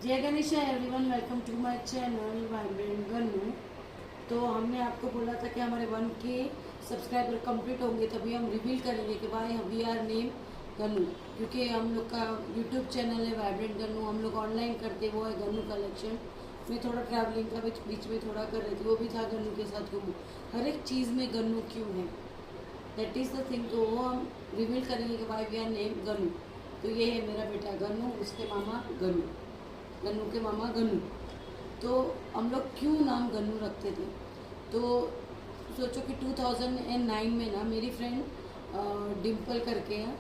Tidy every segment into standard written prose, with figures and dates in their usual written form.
जय Ganesh everyone, welcome to my channel vibrant Gannu. तो हमने आपको बोला था कि हमारे 1K सब्सक्राइबर कंप्लीट होंगे तभी हम रिवील करेंगे कि भाई वी आर नेम गन्नू, क्योंकि हम लोग का यूट्यूब चैनल है वाइब्रेंट गन्नू। हम लोग ऑनलाइन करते वो है गन्नू कलेक्शन। मैं थोड़ा ट्रैवलिंग का बीच में थोड़ा कर रही थी, वो भी था गन्नू के साथ घूमू। हर एक चीज़ में गन्नू क्यों है, दैट इज़ द थिंग। तो वो हम रिवील करेंगे कि भाई वी आर नेम गन्नू। तो ये है मेरा बेटा गन्नू, उसके मामा गन्नू, गन्नू के मामा गन्नू। तो हम लोग क्यों नाम गन्नू रखते थे, तो सोचो कि 2009 में ना मेरी फ्रेंड डिम्पल करके है,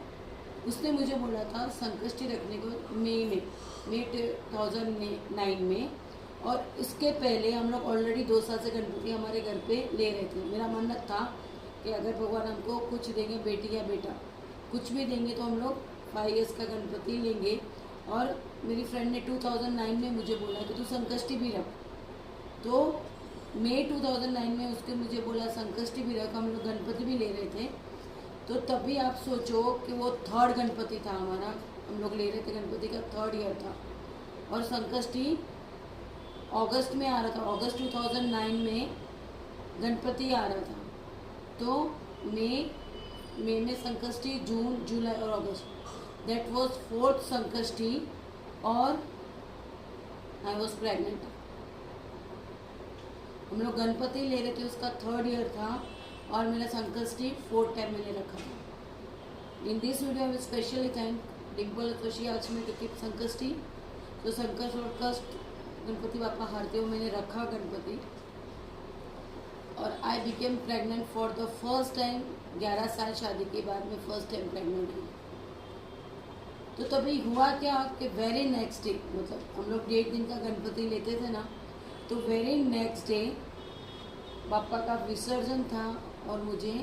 उसने मुझे बोला था संकष्टी रखने को मई 2009 में। और इसके पहले हम लोग ऑलरेडी 2 साल से गणपति हमारे घर पे ले रहे थे। मेरा मन्नत था कि अगर भगवान हमको कुछ देंगे, बेटी या बेटा कुछ भी देंगे, तो हम लोग 5 years का गणपति लेंगे। और मेरी फ्रेंड ने 2009 में मुझे बोला कि तू संकष्टी भी रख। तो मई 2009 में उसके मुझे बोला संकष्टी भी रख, हम लोग गणपति भी ले रहे थे। तो तभी आप सोचो कि वो 3rd गणपति था हमारा, हम लोग ले रहे थे गणपति का 3rd ईयर था। और संकष्टी अगस्त में आ रहा था, अगस्त 2009 में गणपति आ रहा था। तो मई में संकष्टी, जून, जुलाई और अगस्त, दैट वॉज 4th संकष्टी। और आई वॉज प्रेगनेंट। हम लोग गणपति ले रहे थे, उसका 3rd ईयर था और मेरा संकष्टी 4th टाइम मैंने रखा था। In this video I specially thank Dimple, तो शी आज में कीप संकष्टी। तो संकष्ट और कष्ट गणपति बापा हारते हुए मैंने रखा गणपति। और I became pregnant for the first time. 11 साल शादी के बाद मैं फर्स्ट टाइम प्रेग्नेंट हुई। तो तभी हुआ क्या कि वेरी नेक्स्ट डे, मतलब हम लोग 1.5 दिन का गणपति लेते थे ना, तो वेरी नेक्स्ट डे पापा का विसर्जन था और मुझे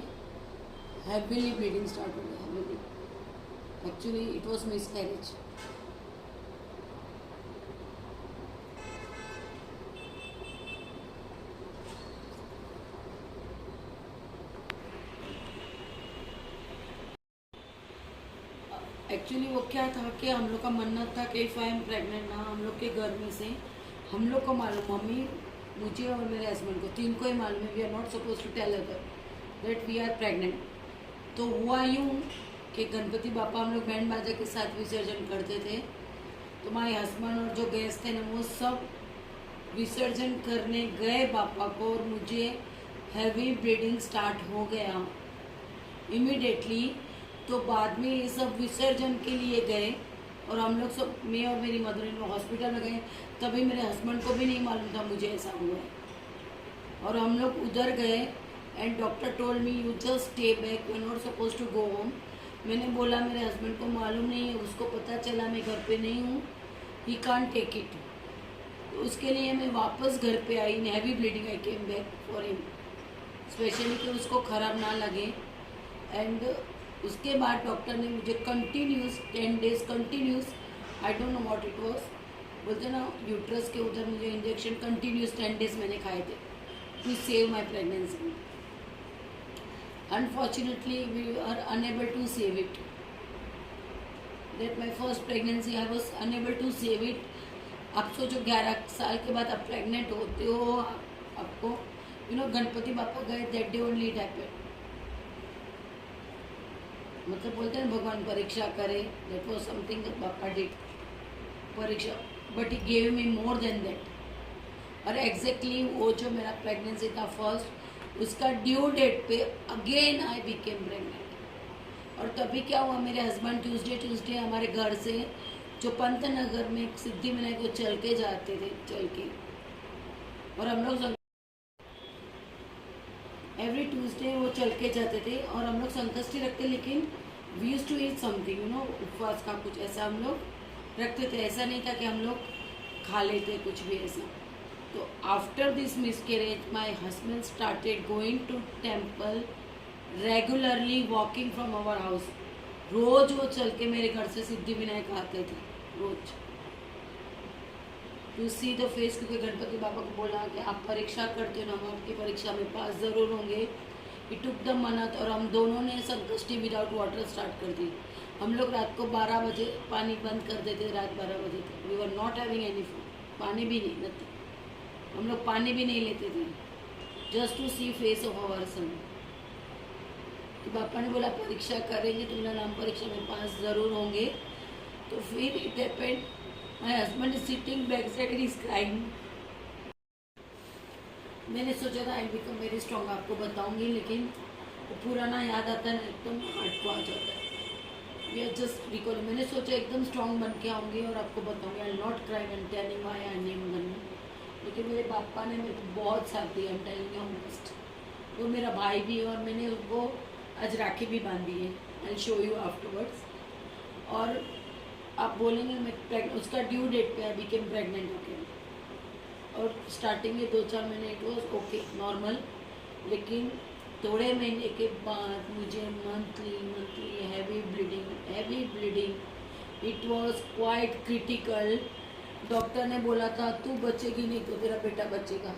हैवीली ब्लीडिंग स्टार्ट हो गया। Heavily, actually it was miscarriage. Actually वो क्या था कि हम लोग का मन्नत था कि इफ़ आई एम प्रेगनेंट ना, हम लोग के घर में से हम लोग को मालूम, मम्मी, मुझे और मेरे हस्बैंड को, 3 को ही मालूम है, we are not suppose to tell other that we are pregnant. तो हुआ यूँ कि गणपति बापा हम लोग बैंड बाजा के साथ विसर्जन करते थे। तो माय हस्बैंड और जो गेस्ट थे ना, वो सब विसर्जन करने गए बापा को, और मुझे हैवी ब्लीडिंग स्टार्ट हो गया इमीडिएटली। तो बाद में ये सब विसर्जन के लिए गए और हम लोग सब, मैं और मेरी मदर इन लॉ हॉस्पिटल में गए। तभी मेरे हस्बैंड को भी नहीं मालूम था मुझे ऐसा हुआ है। और हम लोग उधर गए and doctor told me you just stay back, you are not suppose to go home. मैंने बोला मेरे हस्बैंड को मालूम नहीं है, उसको पता चला मैं घर पे नहीं हूँ, ही कांट टेक इट। तो उसके लिए मैं वापस घर पे आई in heavy bleeding. I came back for him, specially कि उसको ख़राब ना लगे। एंड उसके बाद डॉक्टर ने मुझे continuous 10 days continuous, I don't know what it was, बोलते ना यूट्रस के उधर मुझे इंजेक्शन कंटिन्यूस 10 days मैंने खाए थे to save my pregnancy. Unfortunately we are unable to save it. That my first pregnancy, I was unable to save it. आप सोचो 11 साल के बाद आप प्रेग्नेंट होते हो, आपको गणपति बापा गए, that day only it happened. मतलब बोलते हैं भगवान परीक्षा करे, दैट वॉज समथिंग दैट पापा डिड, परीक्षा, but he gave me more than that. और एग्जैक्टली वो जो मेरा प्रेगनेंसी था फर्स्ट, उसका ड्यू डेट पे अगेन आई बिकेम प्रेग्नेंट। और तभी क्या हुआ, मेरे हस्बैंड ट्यूसडे हमारे घर से जो पंत नगर में सिद्धि विनायक को चल के जाते थे, चल के, और हम लोग एवरी ट्यूसडे वो चल के जाते थे और हम लोग संकष्टी रखते, लेकिन we use to eat something, उपवास का कुछ ऐसा हम लोग रखते थे। ऐसा नहीं था कि हम लोग खा लेते कुछ भी ऐसा। तो after this miscarriage my husband started going to temple regularly, walking from our house. रोज वो चल के मेरे घर से सिद्धि विनायक आते थे, रोज टू सी द फेस, क्योंकि गणपति बाबा को बोला कि आप परीक्षा करते हो ना, हम आपकी परीक्षा में पास ज़रूर होंगे। ही टुक द मन्नत। और हम दोनों ने संकष्टी विदाउट वाटर स्टार्ट कर दी। हम लोग रात को 12 बजे पानी बंद कर देते थे, रात 12 बजे तक। We were not having any food, पानी भी नहीं, नथिंग। हम लोग पानी भी नहीं लेते थे, just to see face of our son. तो पापा ने बोला परीक्षा करेंगे, तुम्हारा नाम परीक्षा में पास ज़रूर होंगे। तो फिर it happened, my husband is sitting back side, he is crying. मैंने सोचा था आई बिकम वेरी स्ट्रॉन्ग, आपको बताऊंगी, लेकिन वो पुराना याद आता है ना, एकदम हार्ट को आ जाता है। We are just recall. मैंने सोचा एकदम स्ट्रॉन्ग बन के आऊँगी और आपको बताऊंगी, I not cry and telling why I name बनना। लेकिन मेरे पापा ने मेरे को बहुत साथ दिया, I am telling you honest. वो मेरा भाई भी है और मैंने उसको आज राखी भी बांधी है, आई शो यू आफ्टरवर्ड्स। और आप बोलेंगे मैं उसका ड्यू डेट पे आई बिकेम प्रेगनेंट होके, और स्टार्टिंग में 2-4 महीने इट वॉज ओके नॉर्मल, लेकिन थोड़े महीने के बाद मुझे monthly heavy bleeding, it was quite critical. Doctor ने बोला था तू बचेगी नहीं तो तेरा बेटा बचेगा,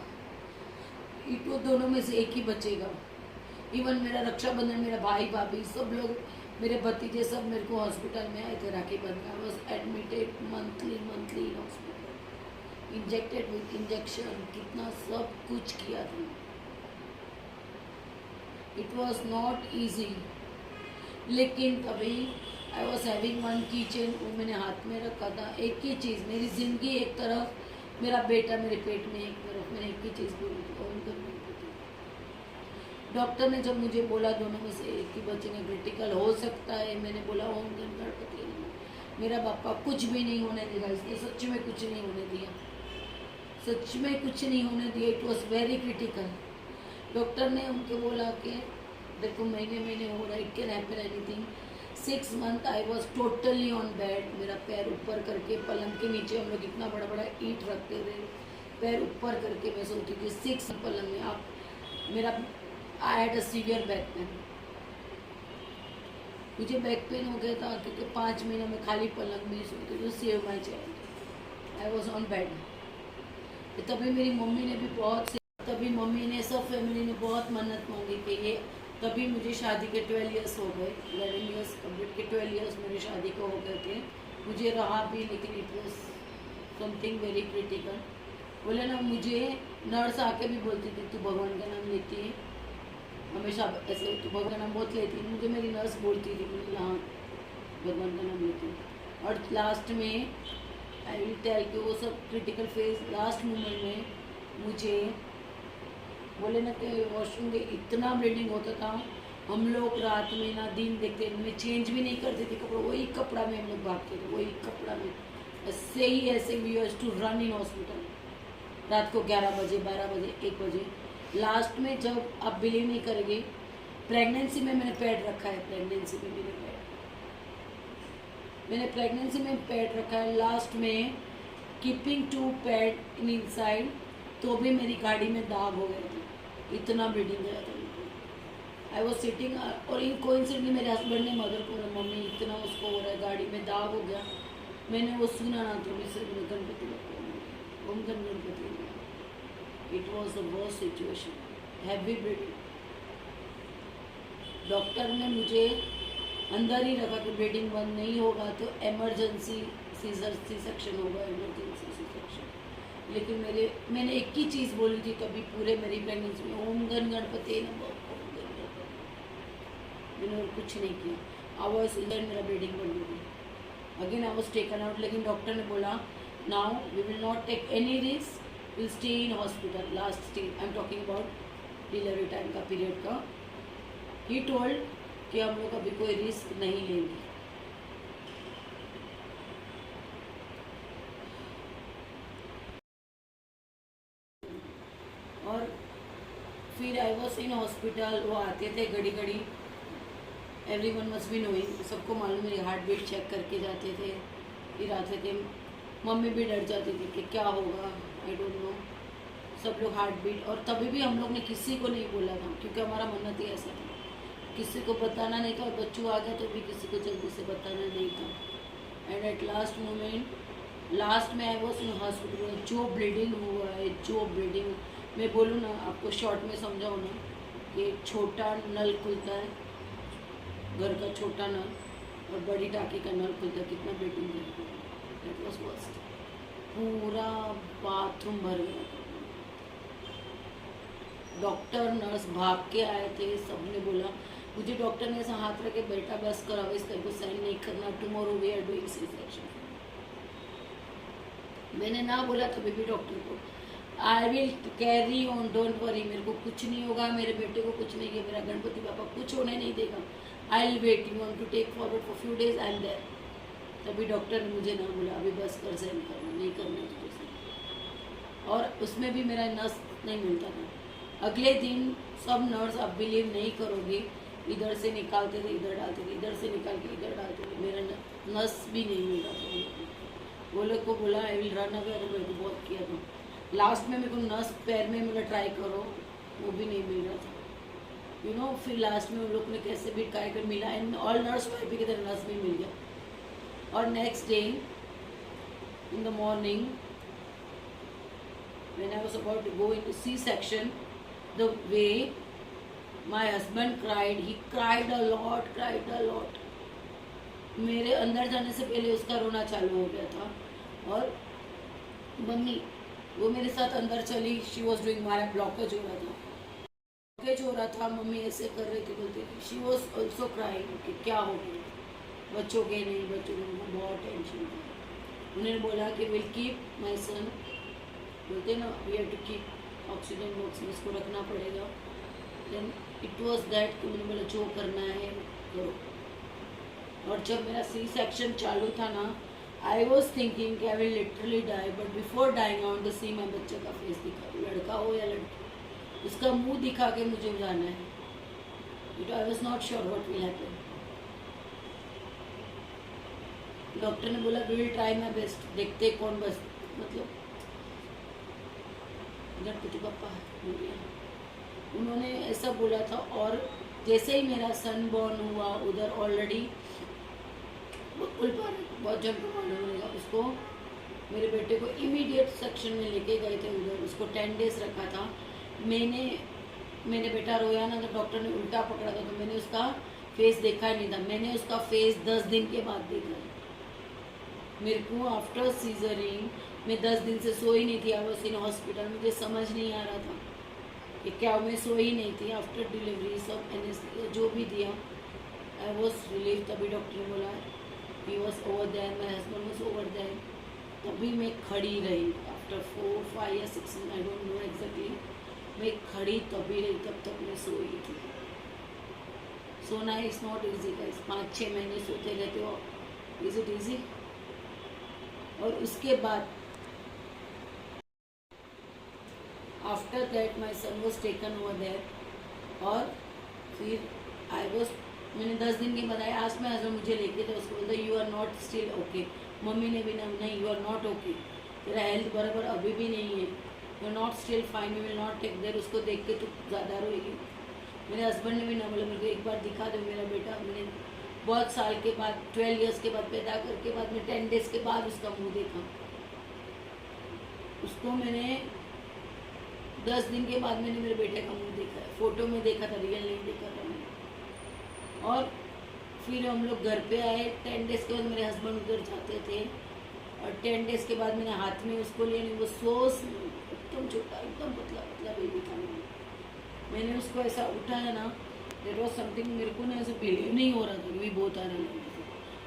इट वो दोनों में से एक ही बचेगा। इवन मेरा रक्षाबंधन, मेरा भाई भाभी सब लोग, मेरे भतीजे सब मेरे को हॉस्पिटल में आए थे राखी बंधना। I was admitted monthly in hospital, injected with injection, कितना सब कुछ किया था। इट वॉज नॉट ईजी, लेकिन तभी I was having one kitchen, वो मैंने हाथ में रखा था। एक ही चीज़, मेरी ज़िंदगी एक तरफ, मेरा बेटा मेरे पेट में एक तरफ, मैंने एक ही चीज़ बोली थी, ओम गणपति। डॉक्टर ने जब मुझे बोला दोनों में से एक ही बच्चे में क्रिटिकल हो सकता है, मैंने बोला ओम गणपति। मेरा पापा कुछ भी नहीं होने देगा, इसने सच में कुछ नहीं होने दिया, सच में कुछ नहीं होने दिया। It was very critical. Doctor ने उनको बोला कि देखो महीने हो रहा है, it can happen anything. 6 month I was totally on bed, मेरा पैर ऊपर करके पलंग के नीचे, हम लोग इतना बड़ा बड़ा ईंट रखते थे, पैर ऊपर करके मैं सोती थी 6 पलंग में। आप मेरा I had a severe back pain, मुझे बैक पेन हो गया था क्योंकि 5 महीने में खाली पलंग में सोती थी, save my child. I was on bed. तभी मेरी मम्मी ने भी तभी मम्मी ने, सब फैमिली ने बहुत मन्नत मांगी कि ये, तभी मुझे शादी के 12 ईयर्स हो गए, 11 ईयर्स कम्प्लीट के 12 ईयर्स मेरी शादी को हो गए थे। मुझे रहा भी, लेकिन it was something very critical. बोले ना, मुझे नर्स आके भी बोलती थी तू भगवान का नाम लेती है हमेशा, ऐसे तू भगवान का नाम बहुत लेती है। मुझे मेरी नर्स बोलती थी, बोले हाँ भगवान का नाम लेती हूँ। और लास्ट में आई विल टेल कि वो सब क्रिटिकल फेज, लास्ट मोमेंट में मुझे बोले ना कि वॉशरूम में इतना ब्लीडिंग होता था, हम लोग रात में ना दिन देखते, मैं चेंज भी नहीं करते थे कपड़ा, वही कपड़ा में हम लोग भागते थे, वही कपड़ा में ऐसे we used to run in hospital. रात को 11 बजे, 12 बजे, 1 बजे। लास्ट में जब आप बिलीव नहीं करेंगे, प्रेगनेंसी में मैंने पैड रखा है, प्रेगनेंसी में मैंने प्रेगनेंसी में पैड रखा है। लास्ट में कीपिंग 2 पैड इन इनसाइड, तो भी मेरी गाड़ी में दाग हो गए थे, इतना ब्लीडिंग गया था। आई वॉज सिटिंग, और इन कोइंसिडेंटली मेरे हस्बैंड ने मदर को, मम्मी इतना उसको हो रहा है, गाड़ी में दाग हो गया। मैंने वो सुना ना, तो मैं Ganpati Om Ganpati. It was a worst situation, heavy bleeding. Doctor ने मुझे अंदर ही रखा कि ब्लीडिंग बंद नहीं होगा तो एमरजेंसी सी सेक्शन होगा, एमरजेंसी सी सेक्शन। लेकिन मैंने एक ही चीज़ बोली थी तभी पूरे मेरी प्रेगनेंसी में, ओम गणपति नमः, ओम गणपति। मैंने और कुछ नहीं किया। आवाज़ इधर मेरा ब्लीडिंग बंद हो गई। Again I was taken out, लेकिन डॉक्टर ने बोला now we will not take any risk, will stay in hospital. Last stage I am talking about delivery time का, पीरियड का। ही टोल्ड कि हम लोग अभी कोई रिस्क नहीं लेंगे। और फिर आई वॉज इन हॉस्पिटल, वो आते थे घड़ी घड़ी, एवरीवन मस्ट बी नोइंग, सबको मालूम, मेरी हार्ट बीट चेक करके जाते थे, फिर आते थे। मम्मी भी डर जाती थी कि क्या होगा, आई डोंट नो। सब लोग हार्ट बीट, और तभी भी हम लोग ने किसी को नहीं बोला था क्योंकि हमारा मन्नत ही ऐसा था, किसी को बताना नहीं था। और बच्चों आ गया तो भी किसी को जल्दी से बताना नहीं था। And at last moment, last में आई वॉज इन हॉस्पिटल। जो ब्लीडिंग हुआ है, जो ब्लीडिंग, मैं बोलूँ ना आपको शॉर्ट में समझाऊँ ना, कि छोटा नल खुलता है, घर का छोटा नल, और बड़ी टाँकी का नल खुलता, कितना ब्लीडिंग है। That was worst. पूरा बाथरूम भर गया। डॉक्टर नर्स भाग के आए थे, सबने बोला, मुझे डॉक्टर ने ऐसा हाथ रखे, बेटा बस करो, इस तरह को साइन नहीं करना, tomorrow we are doing C section. मैंने ना बोला तभी भी डॉक्टर को, I will carry on, don't worry, मेरे को कुछ नहीं होगा, मेरे बेटे को कुछ नहीं है, मेरा गणपति पापा कुछ होने नहीं देगा, I will wait, you want to take forward for few days, I am there. तभी डॉक्टर ने मुझे ना बोला, अभी बस कर, साइन करना, नहीं करना तुझे साइन। और उसमें भी मेरा नस नहीं मिलता था। अगले दिन सब नर्स, आप बिलीव नहीं करोगे, इधर से निकालते थे, इधर डालते थे, इधर से निकाल के इधर डालते थे, मेरा नस भी नहीं मिल रहा था। वो लोग को बोला आई विल रन अवे, मेरे को बहुत किया था। लास्ट में मेरे को नस पैर में मेरा ट्राई करो, वो भी नहीं मिल रहा था, यू नो। फिर लास्ट में उन लोग ने कैसे भी ट्राई कर मिला, एंड ऑल नर्स वाइफ की तरह नस भी मिल गया। और next day in the morning when I was about to go into C section, the way my husband cried, he cried a lot. मेरे अंदर जाने से पहले उसका रोना चालू हो गया था। और मम्मी वो मेरे साथ अंदर चली, शी वॉज डूइंग, हमारा ब्लॉकेज हो रहा था, मम्मी ऐसे कर रही थी, बोलती थी, शी वॉज ऑल्सो क्राइंग कि क्या हो गया, बच्चों के नहीं, बहुत टेंशन था। उन्होंने बोला कि विल कीप माई सन, बोलते ना, we have to keep oxygen box में इसको रखना पड़ेगा। देन इट वॉज दैट कि मैंने बोला जो करना है करो। और जब मेरा सी सेक्शन चालू था ना, आई वॉज थिंकिंग कि I will literally die, but before dying on the sea मैं बच्चे का फेस दिखा, लड़का हो या लड़की, उसका मुंह दिखा के मुझे जाना है। It I was not sure what will happen. Doctor ने बोला we will try my best, देखते कौन बस, मतलब गणपति बप्पा है, उन्होंने ऐसा बोला था। और जैसे ही मेरा सन बॉर्न हुआ, उधर ऑलरेडी बहुत जन को मालूम होगा, उसको मेरे बेटे को इमीडिएट सेक्शन में लेके गए थे उधर, उसको 10 डेज रखा था। मैंने बेटा रोया ना, तो डॉक्टर ने उल्टा पकड़ा था, तो मैंने उसका फेस देखा ही नहीं था, मैंने उसका फेस 10 दिन के बाद देखा। मेरे को आफ्टर सीजरिंग मैं 10 दिन से सोई नहीं थी, आई वाज इन हॉस्पिटल, मुझे समझ नहीं आ रहा था कि क्या मैं सोई नहीं थी। आफ्टर डिलीवरी सब एनेस्थीसिया जो भी दिया, आई वॉज रिलीव। तभी डॉक्टर ने बोला he was over there, my husband was over there. तभी मैं खड़ी रही, आफ्टर 4, 5 या 6, आई डोंट नो एग्जैक्टली, मैं खड़ी तभी रही, तब तक मैं सोई थी। सोना इज़ नॉट ईजी गाइस, 5-6 महीने सोते रहते हो, इज इट ईजी? और उसके बाद after that my son was taken over there. और फिर आई वॉज, मैंने 10 दिन के बाद आया, आज मैं हस्बैंड मुझे लेके थे, उसको बोलते you are not still okay. Mummy ने भी ना, नहीं यू आर नॉट ओके, तेरा हेल्थ बराबर अभी भी नहीं है, you are not still fine, you will not take there. उसको देख के तो ज़्यादा रोएगी। मेरे हस्बैंड ने भी ना बोला, मेरे को एक बार दिखा दो मेरा बेटा। मैंने बहुत साल के बाद, 12 ईयर्स के बाद पैदा करके बाद में 10 डेज के बाद उसका मुँह देखा। उसको मैंने 10 दिन के बाद मैंने मेरे बेटे का मुंह देखा है, फोटो में देखा था, रियल नहीं देखा था मैंने। और फिर हम लोग घर पे आए, 10 डेज के बाद मेरे हस्बैंड उधर जाते थे, और 10 डेज के बाद मैंने हाथ में उसको लिया, नहीं वो सोच एकदम छोटा, एकदम पतला पतला बेबी था। मैंने उसको ऐसा उठाया ना, देट वॉज समथिंग, मेरे को ना ऐसे बिलीव नहीं हो रहा था कि बहुत आ रहा है,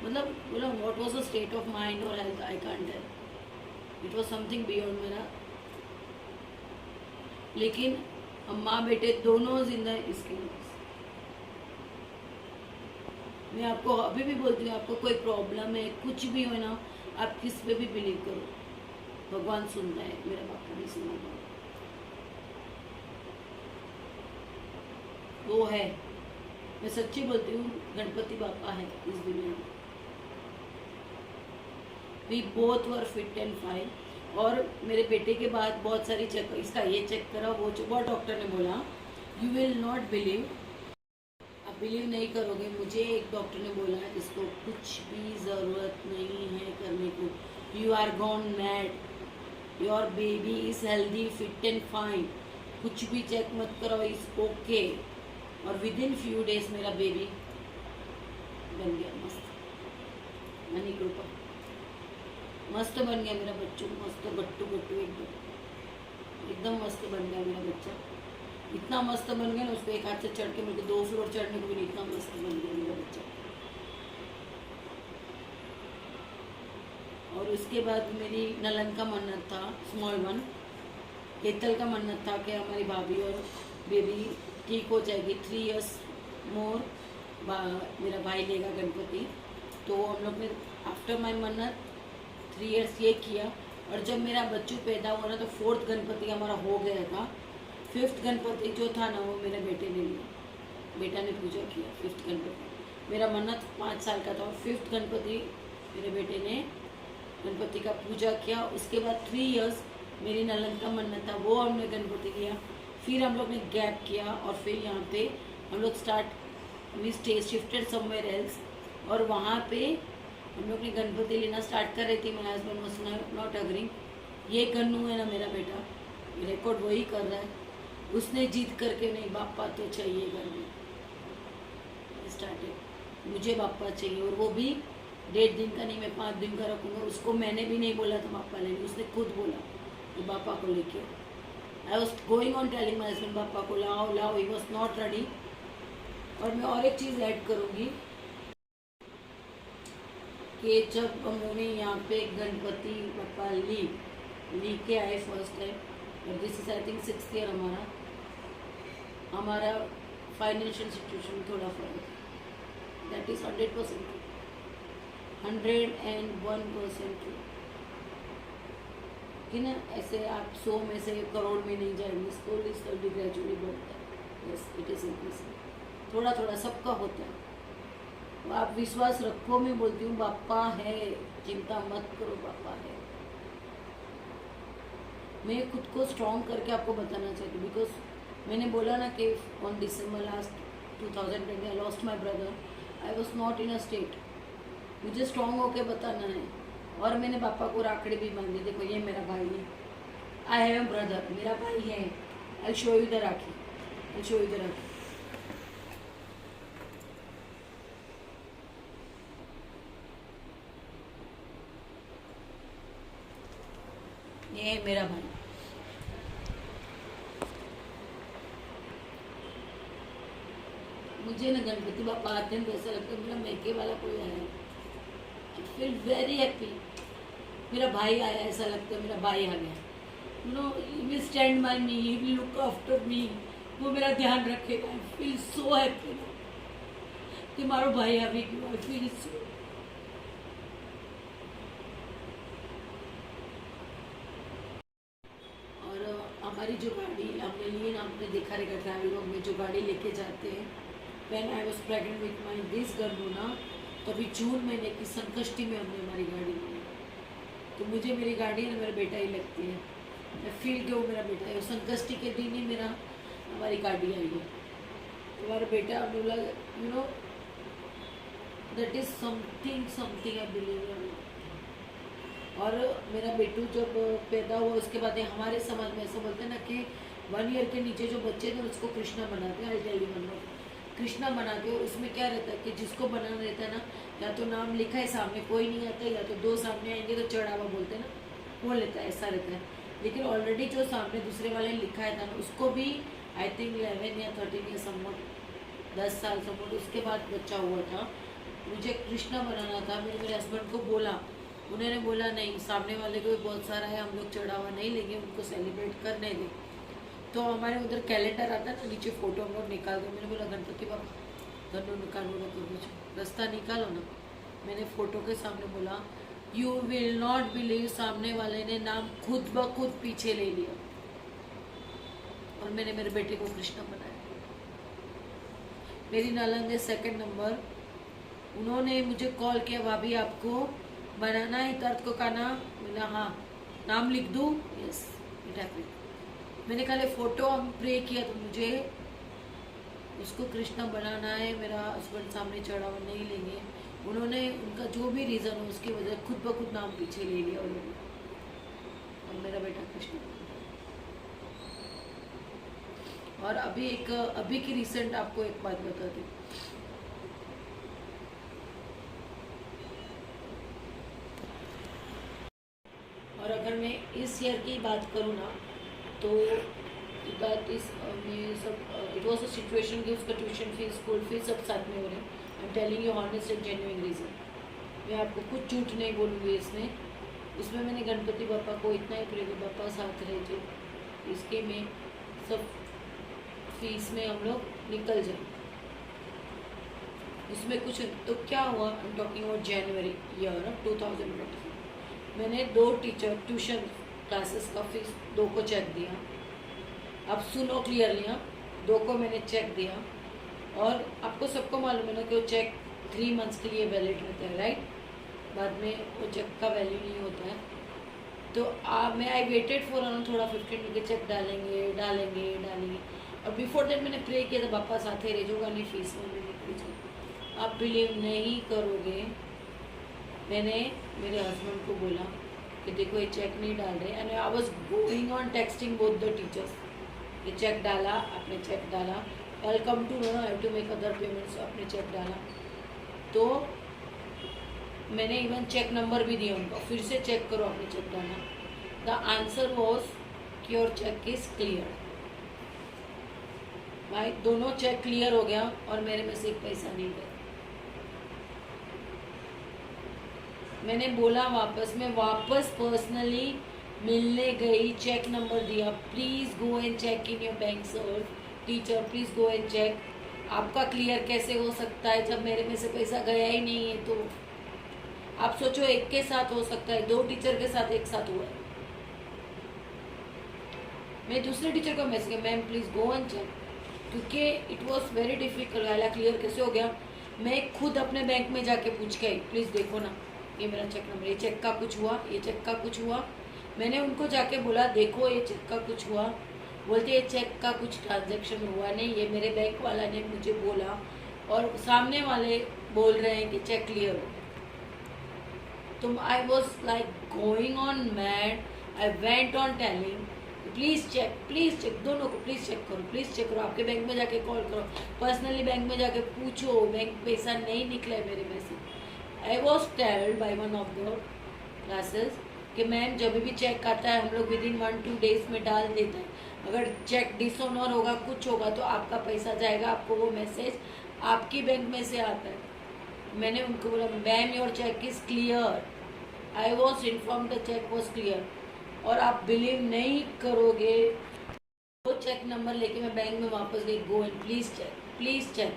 मतलब बोला what was the state of mind और health, I can't tell, it was something beyond मेरा। लेकिन हम माँ बेटे दोनों जिंदा है इसके वजह से। मैं आपको अभी भी बोलती हूँ, आपको कोई प्रॉब्लम है, कुछ भी हो ना, आप किस पे भी बिलीव करो, भगवान सुनता है। मेरा बापू भी सुना, वो है, मैं सच्ची बोलती हूँ, गणपति बापा है इस दुनिया में। We both were fit and fine. और मेरे बेटे के बाद बहुत सारी चेक, इसका ये चेक करा, वो बहुत डॉक्टर ने बोला यू विल नॉट बिलीव, आप बिलीव नहीं करोगे। मुझे एक डॉक्टर ने बोला इसको कुछ भी ज़रूरत नहीं है करने को, you are gone mad, your baby is healthy fit and fine, कुछ भी चेक मत करो, इज़ ओके। और विद इन फ्यू डेज मेरा बेबी बन गया मस्त। आणि कृपा मस्त बन गया मेरा बच्चू, मस्त गट्टू गट्टू एकदम एकदम मस्त बन गया मेरा बच्चा। इतना मस्त बन गया ना, उस पर एक हाथ से चढ़ के मेरे को 2 फ्लोर चढ़ने को भी नहीं, इतना मस्त बन गया मेरा बच्चा। और उसके बाद मेरी नलन का मन्नत था, स्मॉल वन केतल का मन्नत था कि हमारी भाभी और बेबी ठीक हो जाएगी, 3 इयर्स मोर मेरा भाई लेगा गणपति। तो हम लोग ने आफ्टर माई मन्नत 3 इयर्स ये किया। और जब मेरा बच्चू पैदा हुआ ना तो 4th गणपति हमारा हो गया था। 5th गणपति जो था ना वो मेरे बेटे ने लिया, बेटा ने पूजा किया 5th गणपति। मेरा मन्नत 5 साल का था और 5th गणपति मेरे बेटे ने गणपति का पूजा किया। उसके बाद 3 इयर्स मेरी नलन का मन्नत था, वो हमने गणपति लिया। फिर हम लोग ने गैप किया और फिर यहाँ पे हम लोग वी शिफ्टेड समवेयर एल्स। और वहाँ पे हम लोग ने गणपति लेना स्टार्ट कर रही थी। मेरा हस्बैंड वाज नॉट अग्रिंग। ये गन्नू है ना मेरा बेटा, रिकॉर्ड वही कर रहा है, उसने जीत करके नहीं बापा तो चाहिए घर में स्टार्टेड, मुझे बापा चाहिए। और वो भी 1.5 दिन का नहीं, मैं 5 दिन का रखूँगा। उसको मैंने भी नहीं बोला था पापा लेने, उसने खुद बोला कि पापा को लेके। I was going on telling my husband पापा को लाओ लाओ, ही वॉज नॉट रेडी। और मैं और एक चीज़ ऐड करूँगी कि जब हम लोगों ने यहाँ पे गणपति पापा ली के आए फर्स्ट टाइम, और this is I think 6th year हमारा फाइनेंशियल सिचुएशन थोड़ा फर्क, दैट इज 100% 101% ट्रू कि ना। ऐसे आप 100 में से करोड़ में नहीं जाएंगे, स्लोली ग्रेजुअली बढ़ता है। यस इट इज इंक्रीजिंग, थोड़ा थोड़ा सबका होता है। आप विश्वास रखो, मैं बोलती हूँ बापा है, चिंता मत करो, बापा है। मैं खुद को स्ट्रॉन्ग करके आपको बताना चाहती हूँ, बिकॉज मैंने बोला ना कि on December last 2020 I lost my brother, I was not in a state. मुझे स्ट्रॉन्ग होके बताना है। और मैंने पापा को राखड़ी भी बांधी, देखो ये मेरा भाई है, आई हैव अ ब्रदर, मेरा भाई है। I show you the rakhi, I show you the rakhi. ये है मेरा भाई। मुझे ना गणपति बापा आते हैं तो ऐसा लगता है मेरा मैके वाला कोई आया है, आई फील वेरी हैप्पी। मेरा भाई आया, ऐसा लगता है मेरा भाई आ गया। You know he will stand by me, he will look after me, वो मेरा ध्यान रखेगा। आई फील सो हैप्पी कि मारो भाई आ गया। I feel so. हमारी जो गाड़ी हमने ली ना, आपने देखा रहेगा ट्रैवल वॉग में जो गाड़ी लेके जाते हैं, when I was pregnant with my this Gannu ना, तभी जून महीने की संकष्टी में हमने हमारी गाड़ी ली। तो मुझे मेरी गाड़ी ना मेरा बेटा ही लगती है, मैं फील कि वो मेरा बेटा है। संकष्टी के दिन ही हमारी गाड़ी आई है, हमारा बेटा बोला, you know that is something I believe. और मेरा बेटू जब पैदा हुआ उसके बाद हमारे समाज में ऐसा बोलते हैं ना कि 1 ईयर के नीचे जो बच्चे थे उसको कृष्णा बनाते हैं। अल्टेली कृष्णा बनाते हो, उसमें क्या रहता है कि जिसको बनाना रहता है ना, या तो नाम लिखा है सामने कोई नहीं आता, या तो 2 सामने आएंगे तो चढ़ावा बोलते हैं ना, वो लेता है, ऐसा रहता है। लेकिन ऑलरेडी जो सामने दूसरे वाले लिखा है था ना, उसको भी आई थिंक 11 या 13 या समवट 10 साल समवट उसके बाद बच्चा हुआ था। मुझे कृष्णा बनाना था। मैंने मेरे हस्बैंड को बोला, उन्होंने बोला नहीं, सामने वाले को भी बहुत सारा है, हम लोग चढ़ावा नहीं लेंगे, उनको सेलिब्रेट करने दें। तो हमारे उधर कैलेंडर आता है ना, नीचे फोटो हम लोग निकाल दो। मैंने बोला गणपति बाबा धनो निकालो ना, तो रास्ता निकालो ना। मैंने फ़ोटो के सामने बोला, यू विल नॉट बिलीव, सामने वाले ने नाम खुद ब खुद पीछे ले लिया और मैंने मेरे बेटे को कृष्णा बनाया। मेरी नालंद है 2nd नंबर, उन्होंने मुझे कॉल किया, भाभी आपको बनाना है तर्त को का नाम। मैंने हाँ, नाम लिख दूँ? Yes it happened. मैंने कहा फ़ोटो हम प्रे किया तो मुझे उसको कृष्णा बनाना है, मेरा हस्बैंड सामने चढ़ावा नहीं लेंगे। उन्होंने उनका जो भी रीज़न हो उसकी वजह खुद ब खुद नाम पीछे ले लिया उन्होंने, और मेरा बेटा कृष्णा। और अभी की रिसेंट आपको एक बात बता दूँ, अगर मैं इस ईयर की बात करूँ ना, तो दैट इज मैं सब इट वॉज अ सिचुएशन कि उसका ट्यूशन फीस, स्कूल फीस सब साथ में हो रहे हैं। I am telling you honest and genuine reason. मैं आपको कुछ झूठ नहीं बोलूँगी इसमें मैंने गणपति बापा को इतना ही प्रे कि बापा साथ रहे जो इसके में सब फीस में हम लोग निकल जाए, इसमें कुछ। तो क्या हुआ, आई am talking about January year of 2020। मैंने 2 टीचर ट्यूशन क्लासेस का फीस 2 को चेक दिया। अब सुनो क्लियरली, 2 को मैंने चेक दिया। और आपको सबको मालूम है ना कि वो चेक 3 मंथ्स के लिए वैलिड रहता है, राइट। बाद में वो चेक का वैल्यू नहीं होता है। तो मैं आई वेटेड फॉर थोड़ा 15 दिन के चेक डालेंगे। और बिफोर दैट मैंने प्रे किया था बापा साथे रह जोगा नहीं फीस में भी निकली जाए। आप बिलीव नहीं करोगे, मैंने मेरे हस्बैंड को बोला कि देखो ये चेक नहीं डाल रहे, and I was going on texting both the teachers. ये चेक डाला, आपने चेक डाला, I come to know I have to make other payments, आपने चेक डाला। तो मैंने इवन चेक नंबर भी दिया उनको, फिर से चेक करो आपने चेक डाला। द आंसर वॉज कि योर चेक इज क्लियर। भाई दोनों चेक क्लियर हो गया और मेरे में से एक पैसा नहीं गया। मैंने बोला मैं वापस पर्सनली मिलने गई, चेक नंबर दिया, please go and check in your bank sir, teacher please go and check. आपका क्लियर कैसे हो सकता है जब मेरे में से पैसा गया ही नहीं है। तो आप सोचो, एक के साथ हो सकता है, 2 टीचर के साथ एक साथ हुआ है। मैं दूसरे टीचर को मैसेज किया, ma'am please go and check, क्योंकि इट वॉज वेरी डिफिकल्ट। वाला क्लियर कैसे हो गया, मैं खुद अपने बैंक में जाके पूछ के आई, प्लीज़ देखो ना ये मेरा चेक नंबर, ये चेक का कुछ हुआ, ये चेक का कुछ हुआ। मैंने उनको जाके बोला देखो ये चेक का कुछ हुआ। बोलते ये चेक का कुछ ट्रांजैक्शन हुआ नहीं, ये मेरे बैंक वाला ने मुझे बोला, और सामने वाले बोल रहे हैं कि चेक क्लियर हो। तो I was like going on mad. I went on telling please check, दोनों को प्लीज़ चेक करो, आपके बैंक में जाके कॉल करो, पर्सनली बैंक में जाके पूछो, बैंक पैसा नहीं निकला है मेरे में से। I was tailed by one of the classes कि मैम जब भी चेक आता है हम लोग विदिन 1-2 डेज में डाल देते हैं। अगर चेक डिसऑनर होगा, कुछ होगा तो आपका पैसा जाएगा, आपको वो मैसेज आपकी बैंक में से आता है। मैंने उनको बोला ma'am your cheque is clear, I was inform the cheque was clear. और आप बिलीव नहीं करोगे, वो चेक नंबर लेके मैं बैंक में वापस गई, go and please check.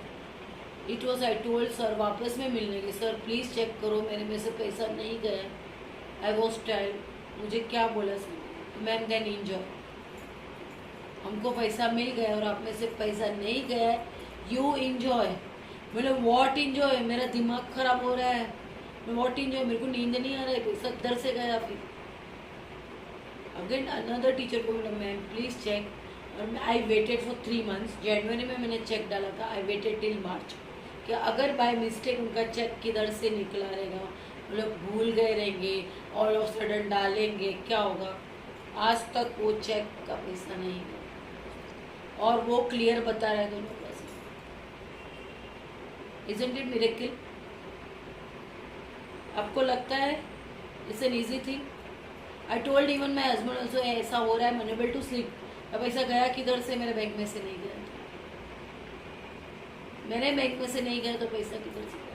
It was I told sir, वापस में मिलने की, सर प्लीज़ चेक करो मेरे में से पैसा नहीं गया। आई वॉज टाइल्ड, मुझे क्या बोला सर, मैम देन इंजॉय, हमको पैसा मिल गया और आप में से पैसा नहीं गया, यू इंजॉय। मैंने वॉट इंजॉय, मेरा दिमाग खराब हो रहा है, मैं वॉट इंजॉय, मेरे को नींद नहीं आ रहा है, पैसा दर से गया। फिर अगेन अनदर टीचर को बोला मैम प्लीज़ चेक, और आई वेटेड फॉर 3 मंथ्स। जनवरी में मैंने चेक डाला था, आई वेटेड टिल मार्च कि अगर बाय मिस्टेक उनका चेक किधर से निकला रहेगा, लोग भूल गए रहेंगे, ऑल ऑफ सडन डालेंगे, क्या होगा। आज तक वो चेक का पैसा नहीं गया और वो क्लियर बता रहे दोनों पैसे। Isn't it miracle? आपको लगता है it's an easy thing? I told even my husband also ऐसा हो रहा है, मैं अनेबल टू स्लीप। अब पैसा गया किधर से, मेरे बैंक में से नहीं गया, मेरे बैंक में से नहीं गया तो पैसा किधर से गया।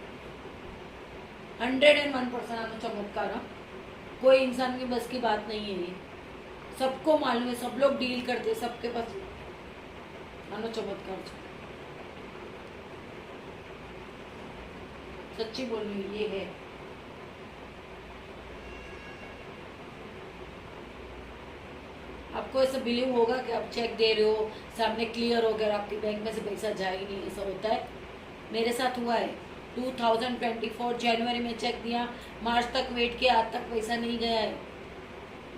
101% आपको चमत्कार। कोई इंसान की बस की बात नहीं है, ये सबको मालूम है, सब लोग डील करते हैं, सबके पास आनो चमत्कार। सच्ची बोल रही हूँ, ये है। आपको ऐसा बिलीव होगा कि आप चेक दे रहे हो, सामने क्लियर हो गया, आपके बैंक में से पैसा जाए ही नहीं, ऐसा होता है। मेरे साथ हुआ है। 2024 जनवरी में चेक दिया, मार्च तक वेट किया, आज तक पैसा नहीं गया है।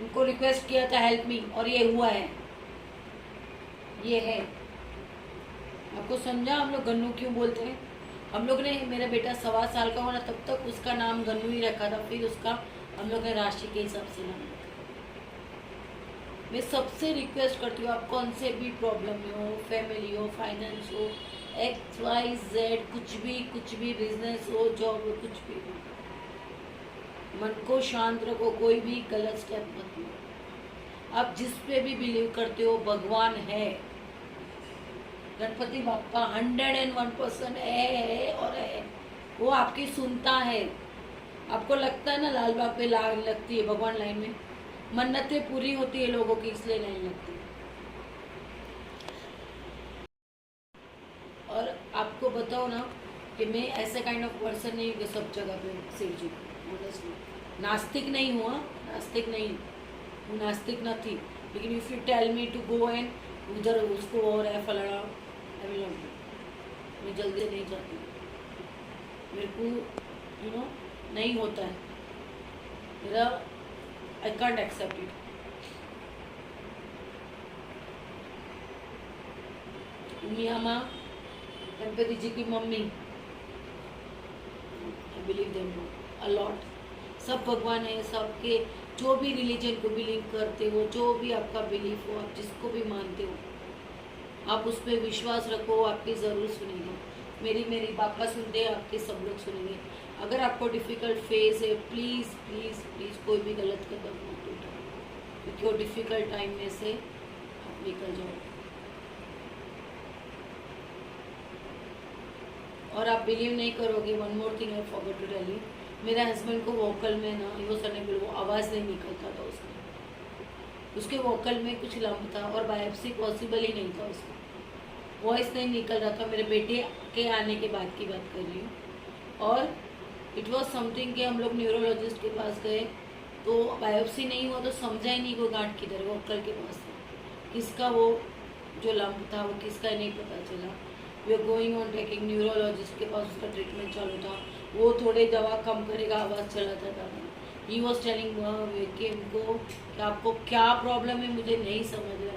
उनको रिक्वेस्ट किया था हेल्प मी, और ये हुआ है, ये है। आपको समझा हम लोग गन्नू क्यों बोलते हैं? हम लोग ने, मेरा बेटा 1.25 साल का होना तब तक उसका नाम गन्नू ही रखा था, फिर उसका हम लोग ने राशि के हिसाब से नाम रखा। मैं सबसे रिक्वेस्ट करती हूँ, आप कौन से भी प्रॉब्लम में हो, फैमिली हो, फाइनेंस हो, XYZ, कुछ भी बिजनेस हो, जॉब हो, कुछ भी हो, मन को शांत रखो, कोई भी गलत स्टेप मत लो। आप जिस पे भी बिलीव करते हो भगवान है, गणपति बाप्पा 101% है और है। वो आपकी सुनता है। आपको लगता है ना लाल बाग पे लाइन लगती है, भगवान लाइन में मन्नतें पूरी होती है लोगों की, इसलिए लाइन लगती है। और आपको बताओ ना कि मैं ऐसे काइंड ऑफ पर्सन नहीं हूँ कि सब जगह पे सिर झुकूं। नास्तिक नहीं हुआ, नास्तिक नहीं हूँ, नास्तिक न थी, लेकिन if you tell me to go and उधर उसको और है फलाना, आई विल नॉट डू। मैं जल्दी नहीं जाती, मेरे को यू नो नहीं होता है मेरा, आई कांट एक्सेप्ट इट। मियाँ माँ गणपति जी की mummy, I believe them a lot. सब भगवान है, सबके जो भी रिलीजन को बिलीव करते हो, जो भी आपका बिलीफ हो, आप जिसको भी मानते हो, आप उस पर विश्वास रखो, आपकी ज़रूर सुनेंगे। मेरी बापा सुनते हैं, आपके सब लोग सुनेंगे। अगर आपको डिफ़िकल्ट फेज है, प्लीज़ प्लीज़ प्लीज़ कोई भी गलत कदम मत उठाओ, क्योंकि वो डिफ़िकल्ट टाइम में से आप निकल जाओ। और आप बिलीव नहीं करोगे, one more thing I forgot to tell you, मेरे हस्बैंड को वोकल में ना वो सनेबल, वो आवाज़ नहीं निकलता था उसके वोकल में कुछ लम्ब था और बायोप्सी पॉसिबल ही नहीं था, उसका वॉइस नहीं निकल रहा था। मेरे बेटे के आने के बाद की बात कर रही हूँ। और इट वॉज समथिंग कि हम लोग न्यूरोलॉजिस्ट के पास गए तो बायोप्सी नहीं हुआ तो समझा ही नहीं वो गांठ किधर है, वोकल के पास था, किसका वो जो लम्ब था वो किसका नहीं पता चला। We are going on taking, neurologist के पास उसका ट्रीटमेंट चालू था, वो थोड़े दवा कम करेगा, आवाज़ चलाता था। ही वॉज टेलिंग कि उनको कि आपको क्या प्रॉब्लम है, मुझे नहीं समझ रहा।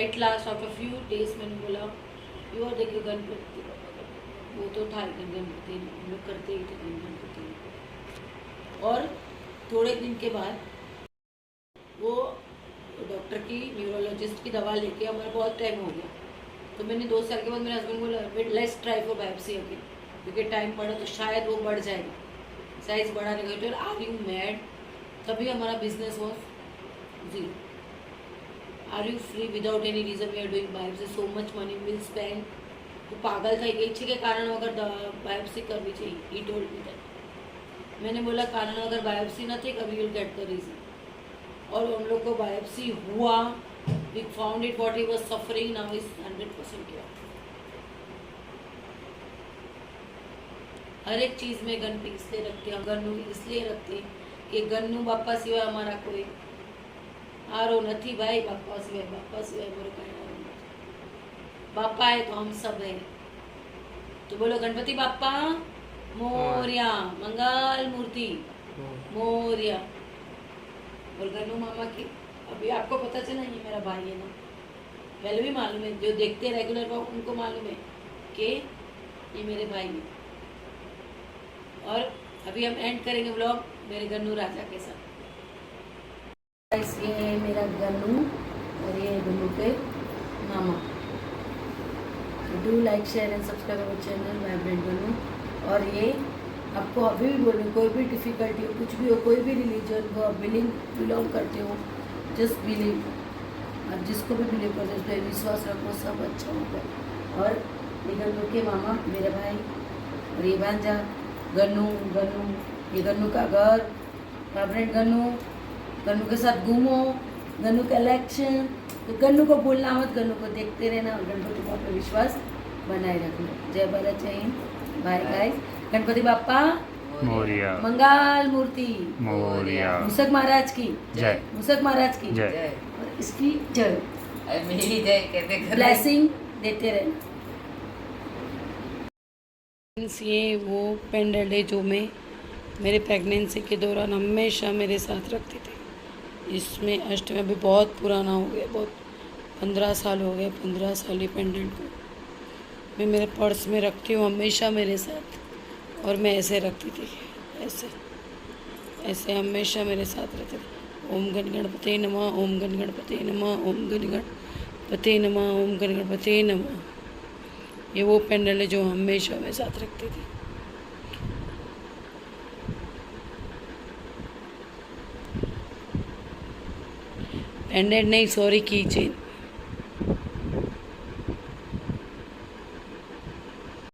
At last after few days मैंने बोला यू आर देखिए गणपति, वो तो था गणपति, हम लोग करते ही थे गणपति। और थोड़े दिन के बाद वो डॉक्टर की, न्यूरोलॉजिस्ट की दवा लेके हमारा बहुत टाइम हो गया, तो मैंने 2 साल के बाद मेरे हस्बैंड बोला let's try for biopsy again, क्योंकि टाइम पड़ा तो शायद वो बढ़ जाएगा, साइज बढ़ाने का। तो आर यू मैड? तभी हमारा business was 0। Are you free? Without any reason we are doing biopsy, so much money will spend. तो पागल था, इच्छा के कारण अगर बायोप्सी करनी चाहिए, ही टोल्ड मी दैट। मैंने बोला कारण अगर बायोप्सी न थी कभी विल गेट द रीजन। और हम लोग को बायोप्सी हुआ, we found it what he was suffering, now is 100% cure. हर एक चीज़ में गणपति इसलिए रखते हैं, गन्नू इसलिए रखते हैं कि गन्नू बापा सिवाय हमारा कोई आरो नहीं भाई, बापा सिवाय मोरे कहीं आरो नहीं। बापा है तो हम सब है। तो बोलो गणपति बापा मोरिया, मंगल मूर्ति मोरिया। और गन्नू मामा की अभी आपको पता चला, ये मेरा भाई है ना, पहले भी मालूम है, जो देखते हैं रेगुलर उनको मालूम है कि ये मेरे भाई है। और अभी हम एंड करेंगे व्लॉग मेरे गन्नू राजा के साथ। ये है मेरा गन्नू और ये है गन्नू के मामा। Do like share and subscribe our channel vibrant Gannu. और ये आपको अभी भी बोलूँ, कोई भी डिफ़िकल्टी हो, कुछ भी हो, कोई भी रिलीजन को आप बिलोंग करते हो, जस्ट बिलीव। आप जिसको भी बिलीव करते हो उस पर विश्वास रखो, सब अच्छा होगा। और ये गन्नू के मामा मेरे भाई, और ये भांजा गन्नू, ये गन्नू का घर, वाइब्रेंट गन्नू के साथ घूमो, गन्नू का इलेक्शन। तो गन्नू को भूलना मत, गन्नू को देखते रहना और गणपति बापा पर विश्वास बनाए रखना। जय भारत, जय हिंद, बाय गाइस। गणपति बापा मोरिया, मंगल मूर्ति मोरिया, मूसक महाराज की जय, मूसक महाराज की जय, और इसकी जय, मेरी जय कहते ब्लेसिंग देते रहना। ये वो पेंडेंट है जो मैं मेरे प्रेगनेंसी के दौरान हमेशा मेरे साथ रखती थी। इसमें अष्ट में भी बहुत पुराना हो गया, बहुत 15 साल हो गए। 15 साल ये पेंडेंट को मैं मेरे पर्स में रखती हूँ हमेशा मेरे साथ। और मैं ऐसे रखती थी, ऐसे हमेशा मेरे साथ रहते थे। ओम गण गणपते नमः, ओम गण गणपते नमः, ओम गण गणपते नमः, ओम गण गणपते नमः। ये वो पेंडल है जो हमेशा मेरे साथ रखती थी। पेंडेंट नहीं, सॉरी की चेन।